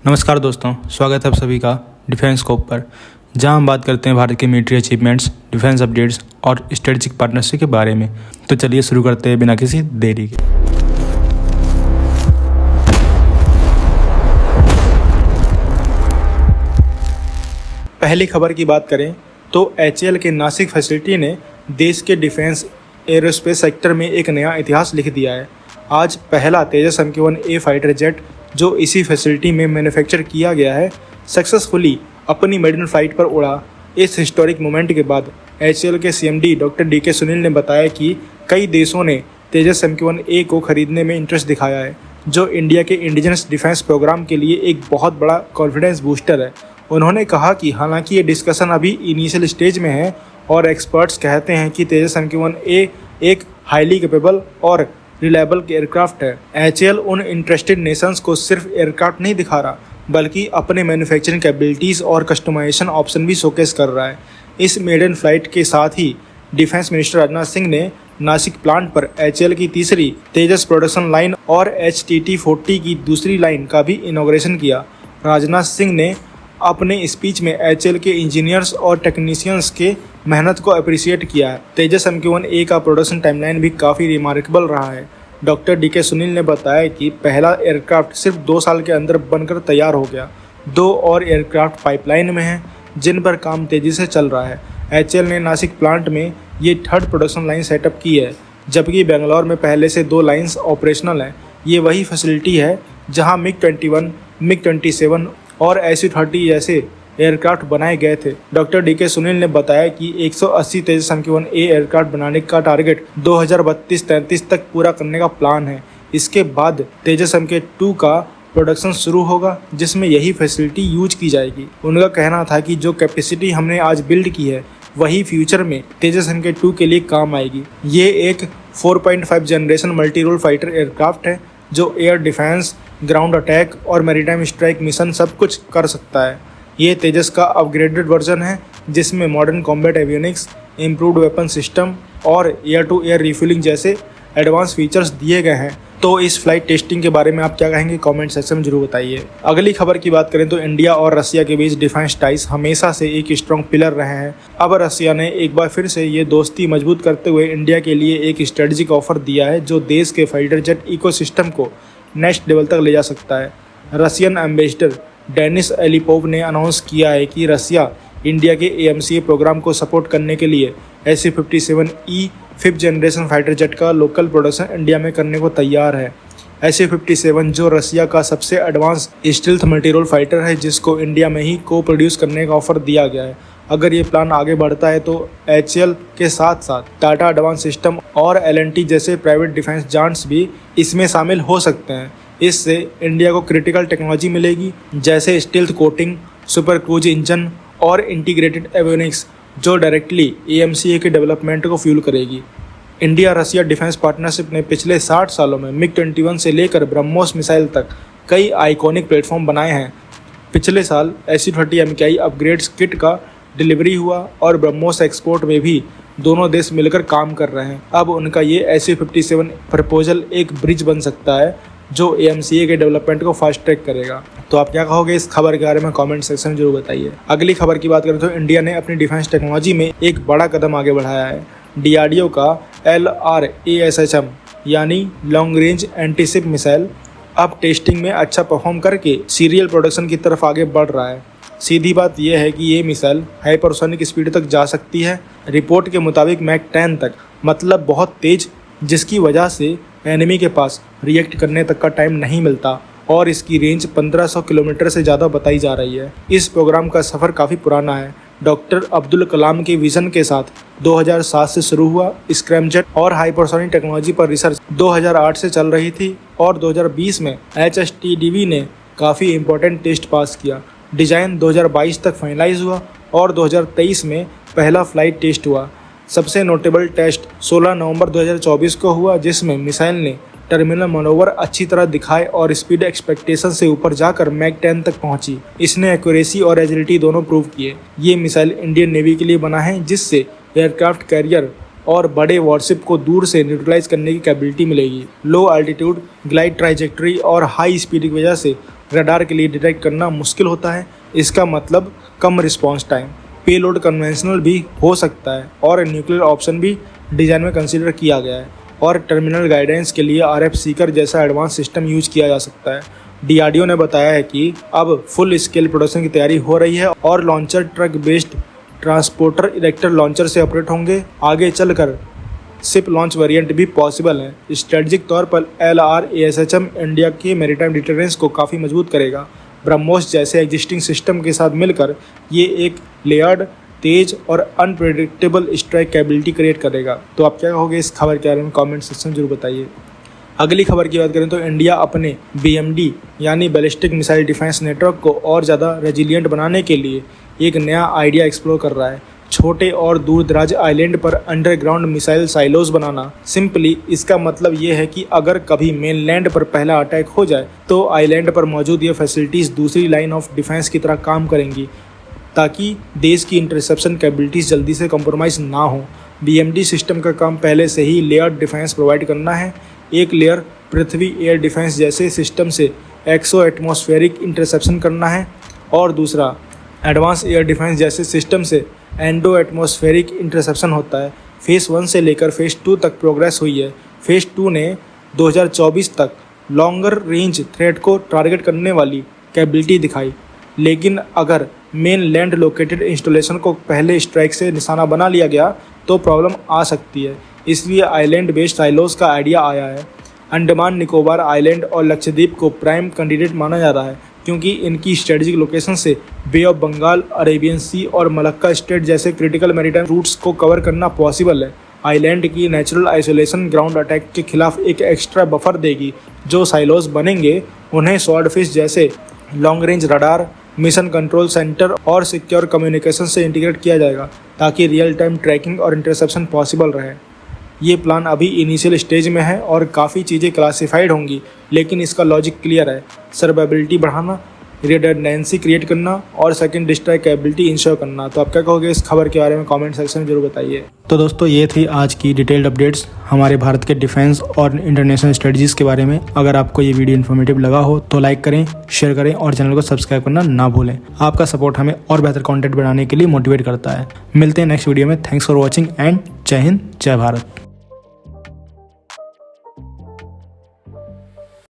नमस्कार दोस्तों, स्वागत है आप सभी का डिफेंस स्कोप पर, जहां हम बात करते हैं भारत के मिलिट्री अचीवमेंट्स, डिफेंस अपडेट्स और स्ट्रेटेजिक पार्टनरशिप के बारे में। तो चलिए शुरू करते हैं बिना किसी देरी के। पहली खबर की बात करें तो HAL के नासिक फैसिलिटी ने देश के डिफेंस एरोस्पेस सेक्टर में एक नया इतिहास लिख दिया है। आज पहला तेजस MQ-1A फाइटर जेट जो इसी फैसिलिटी में मैन्युफैक्चर किया गया है, सक्सेसफुली अपनी मेडन फ्लाइट पर उड़ा। इस हिस्टोरिक मोमेंट के बाद HAL के CMD डॉक्टर DK सुनील ने बताया कि कई देशों ने तेजस MQ-1A को खरीदने में इंटरेस्ट दिखाया है, जो इंडिया के इंडिजिनस डिफेंस प्रोग्राम के लिए एक बहुत बड़ा कॉन्फिडेंस बूस्टर है। उन्होंने कहा कि हालांकि ये डिस्कशन अभी इनिशियल स्टेज में है और एक्सपर्ट्स कहते हैं कि तेजस MQ-1A एक हाईली कैपेबल और रिलायबल एयरक्राफ्ट है। HAL उन इंटरेस्टेड नेशंस को सिर्फ एयरक्राफ्ट नहीं दिखा रहा, बल्कि अपने मैन्युफैक्चरिंग कैपेबिलिटीज़ और कस्टमाइजेशन ऑप्शन भी शोकेस कर रहा है। इस मेडन फ्लाइट के साथ ही डिफेंस मिनिस्टर राजनाथ सिंह ने नासिक प्लांट पर HAL की तीसरी तेजस प्रोडक्शन लाइन और HTT-40 की दूसरी लाइन का भी इनॉग्रेशन किया। राजनाथ सिंह ने अपने स्पीच में HAL के इंजीनियर्स और टेक्नीशियंस के मेहनत को अप्रिशिएट किया है। तेजस MQ-1A का प्रोडक्शन टाइमलाइन भी काफ़ी रिमार्केबल रहा है। डॉक्टर DK सुनील ने बताया कि पहला एयरक्राफ्ट सिर्फ 2 साल के अंदर बनकर तैयार हो गया। 2 और एयरक्राफ्ट पाइपलाइन में हैं, जिन पर काम तेज़ी से चल रहा है। HAL ने नासिक प्लांट में ये 3rd प्रोडक्शन लाइन सेटअप की है, जबकि बेंगलोर में पहले से 2 लाइन्स ऑपरेशनल हैं। ये वही फैसिलिटी है जहाँ MiG-21, MiG-27 और SU-30 जैसे एयरक्राफ्ट बनाए गए थे। डॉक्टर DK सुनील ने बताया कि 180 तेजस MQ-1A एयरक्राफ्ट बनाने का टारगेट 2032-33 तक पूरा करने का प्लान है। इसके बाद तेजस MK-2 का प्रोडक्शन शुरू होगा, जिसमें यही फैसिलिटी यूज की जाएगी। उनका कहना था कि जो कैपेसिटी हमने आज बिल्ड की है, वही फ्यूचर में तेजस MK-2 के लिए काम आएगी। ये एक 4.5 generation multi role fighter aircraft है, जो एयर डिफेंस, ग्राउंड अटैक और मैरीटाइम स्ट्राइक मिशन सब कुछ कर सकता है। ये तेजस का अपग्रेडेड वर्जन है, जिसमें modern combat avionics, improved weapon system और एयर टू एयर रिफ्यूलिंग जैसे एडवांस फीचर्स दिए गए हैं। तो इस फ्लाइट टेस्टिंग के बारे में आप क्या कहेंगे, कमेंट सेक्शन में जरूर बताइए। अगली खबर की बात करें तो इंडिया और रसिया के बीच डिफेंस टाइज हमेशा से एक स्ट्रॉन्ग पिलर रहे हैं। अब रसिया ने एक बार फिर से ये दोस्ती मजबूत करते हुए इंडिया के लिए एक स्ट्रेटेजिक ऑफर दिया है, जो देश के फाइटर जेट इकोसिस्टम को नेक्स्ट लेवल तक ले जा सकता है। रशियन एम्बेसडर डेनिस एलिपोव ने अनाउंस किया है कि रसिया इंडिया के AMCA प्रोग्राम को सपोर्ट करने के लिए SU-57E 5th generation fighter jet का लोकल प्रोडक्शन इंडिया में करने को तैयार है। SU-57 जो रसिया का सबसे एडवांस स्टील्थ मल्टीरोल फाइटर है, जिसको इंडिया में ही को प्रोड्यूस करने का ऑफर दिया गया है। अगर ये प्लान आगे बढ़ता है तो HAL के साथ साथ टाटा एडवांस सिस्टम और L&T जैसे प्राइवेट डिफेंस जायंट्स भी इसमें शामिल हो सकते हैं। इससे इंडिया को क्रिटिकल टेक्नोलॉजी मिलेगी, जैसे stealth coating, super cruise engine और इंटीग्रेटेड एवियोनिक्स, जो डायरेक्टली AMCA के डेवलपमेंट को फ्यूल करेगी। इंडिया रसिया डिफेंस पार्टनरशिप ने पिछले 60 सालों में MiG-21 से लेकर ब्रह्मोस मिसाइल तक कई आइकॉनिक प्लेटफॉर्म बनाए हैं। पिछले साल SU-30 MKI अपग्रेड्स किट का डिलीवरी हुआ और ब्रह्मोस एक्सपोर्ट में भी दोनों देश मिलकर काम कर रहे हैं। अब उनका ये SU-57 प्रपोजल एक ब्रिज बन सकता है, जो AMCA के डेवलपमेंट को फास्ट ट्रैक करेगा। तो आप क्या कहोगे इस खबर के बारे में, कमेंट सेक्शन में जरूर बताइए। अगली खबर की बात करें तो इंडिया ने अपनी डिफेंस टेक्नोलॉजी में एक बड़ा कदम आगे बढ़ाया है। DRDO का LRASHM यानी लॉन्ग रेंज एंटीशिप मिसाइल अब टेस्टिंग में अच्छा परफॉर्म करके सीरियल प्रोडक्शन की तरफ आगे बढ़ रहा है। सीधी बात यह है कि ये मिसाइल हाइपरसोनिक स्पीड तक जा सकती है, रिपोर्ट के मुताबिक मैक 10 तक, मतलब बहुत तेज, जिसकी वजह से एनिमी के पास रिएक्ट करने तक का टाइम नहीं मिलता और इसकी रेंज 1500 किलोमीटर से ज़्यादा बताई जा रही है। इस प्रोग्राम का सफ़र काफ़ी पुराना है। डॉक्टर अब्दुल कलाम के विजन के साथ 2007 से शुरू हुआ। स्क्रैमजेट और हाइपरसोनिक टेक्नोलॉजी पर रिसर्च 2008 से चल रही थी और 2020 में HSTDV ने काफ़ी इंपॉर्टेंट टेस्ट पास किया। डिज़ाइन 2022 तक फाइनलाइज हुआ और 2023 में पहला फ्लाइट टेस्ट हुआ। सबसे नोटेबल टेस्ट 16 नवंबर 2024 को हुआ, जिसमें मिसाइल ने टर्मिनल मनोवर अच्छी तरह दिखाए और स्पीड एक्सपेक्टेशन से ऊपर जाकर मैक 10 तक पहुंची। इसने एक्यूरेसी और एजिलिटी दोनों प्रूव किए। ये मिसाइल इंडियन नेवी के लिए बना है, जिससे एयरक्राफ्ट कैरियर और बड़े वॉरशिप को दूर से न्यूट्रलाइज करने की कैपेबिलिटी मिलेगी। लो अल्टीट्यूड ग्लाइड ट्राइजेक्टरी और हाई स्पीड की वजह से रडार के लिए डिटेक्ट करना मुश्किल होता है। इसका मतलब कम रिस्पॉन्स टाइम। पेलोड कन्वेंशनल भी हो सकता है और न्यूक्लियर ऑप्शन भी डिज़ाइन में कंसीडर किया गया है और टर्मिनल गाइडेंस के लिए RF सीकर जैसा एडवांस सिस्टम यूज किया जा सकता है। DRDO ने बताया है कि अब फुल स्केल प्रोडक्शन की तैयारी हो रही है और launcher truck based transporter erector launcher से ऑपरेट होंगे। आगे चलकर शिप लॉन्च वेरिएंट भी पॉसिबल है। स्ट्रेटजिक तौर पर LRASHM इंडिया के मैरीटाइम डिटरेंस को काफ़ी मजबूत करेगा। ब्रह्मोस जैसे एग्जिस्टिंग सिस्टम के साथ मिलकर ये एक लेयर्ड, तेज और अनप्रेडिक्टेबल स्ट्राइक कैपेबिलिटी क्रिएट करेगा। तो आप क्या कहोगे इस खबर के बारे में कमेंट सेक्शन में जरूर बताइए। अगली खबर की बात करें तो इंडिया अपने BMD यानी बैलिस्टिक मिसाइल डिफेंस नेटवर्क को और ज़्यादा रेजिलिएंट बनाने के लिए एक नया आइडिया एक्सप्लोर कर रहा है। छोटे और दूर दराज आइलैंड पर अंडरग्राउंड मिसाइल साइलोज बनाना। सिंपली इसका मतलब ये है कि अगर कभी मेनलैंड पर पहला अटैक हो जाए तो आइलैंड पर मौजूद ये फैसिलिटीज़ दूसरी लाइन ऑफ डिफेंस की तरह काम करेंगी ताकि देश की इंटरसेप्शन कैपेबिलिटीज़ जल्दी से कॉम्प्रोमाइज़ ना हो। BMD सिस्टम का काम पहले से ही लेयर्ड डिफेंस प्रोवाइड करना है। एक लेयर पृथ्वी एयर डिफेंस जैसे सिस्टम से एक्सो एटमॉस्फेरिक इंटरसेप्शन करना है और दूसरा एडवांस एयर डिफेंस जैसे सिस्टम से एंडो एटमॉस्फेरिक इंटरसेप्शन होता है। फेज़ 1 से लेकर फेज़ 2 तक प्रोग्रेस हुई है। फेज़ 2 ने 2024 तक लॉन्गर रेंज थ्रेट को टारगेट करने वाली कैपेबिलिटी दिखाई, लेकिन अगर मेन लैंड लोकेटेड इंस्टॉलेशन को पहले स्ट्राइक से निशाना बना लिया गया तो प्रॉब्लम आ सकती है। इसलिए आइलैंड बेस्ड साइलोज का आइडिया आया है। अंडमान निकोबार आइलैंड और लक्षद्वीप को प्राइम कैंडिडेट माना जा रहा है क्योंकि इनकी स्ट्रेटेजिक लोकेशन से बे ऑफ बंगाल, अरेबियन सी और मलक्का स्ट्रेट जैसे क्रिटिकल मैरीटाइम रूट्स को कवर करना पॉसिबल है। आइलैंड की नेचुरल आइसोलेशन ग्राउंड अटैक के खिलाफ एक एक्स्ट्रा बफर देगी। जो साइलोज बनेंगे उन्हें स्वॉर्डफिश जैसे long range radar, mission control centre और सिक्योर कम्युनिकेशन से इंटीग्रेट किया जाएगा ताकि रियल टाइम ट्रैकिंग और इंटरसेप्शन पॉसिबल रहे। ये प्लान अभी इनिशियल स्टेज में है और काफ़ी चीज़ें क्लासिफाइड होंगी, लेकिन इसका लॉजिक क्लियर है। सर्वाइबिलिटी बढ़ाना, रिडंडेंसी क्रिएट करना और सेकंड डिस्ट्राइक कैपेबिलिटी इंश्योर करना। तो आप क्या कहोगे इस खबर के बारे में कमेंट सेक्शन में जरूर बताइए। तो दोस्तों ये थी आज की डिटेल्ड अपडेट्स हमारे भारत के डिफेंस और इंटरनेशनल स्ट्रेटजीज के बारे में। अगर आपको ये वीडियो इन्फॉर्मेटिव लगा हो तो लाइक करें, शेयर करें और चैनल को सब्सक्राइब करना ना भूलें। आपका सपोर्ट हमें और बेहतर कंटेंट बनाने के लिए मोटिवेट करता है। मिलते हैं नेक्स्ट वीडियो में। थैंक्स फॉर वॉचिंग एंड जय हिंद, जय भारत।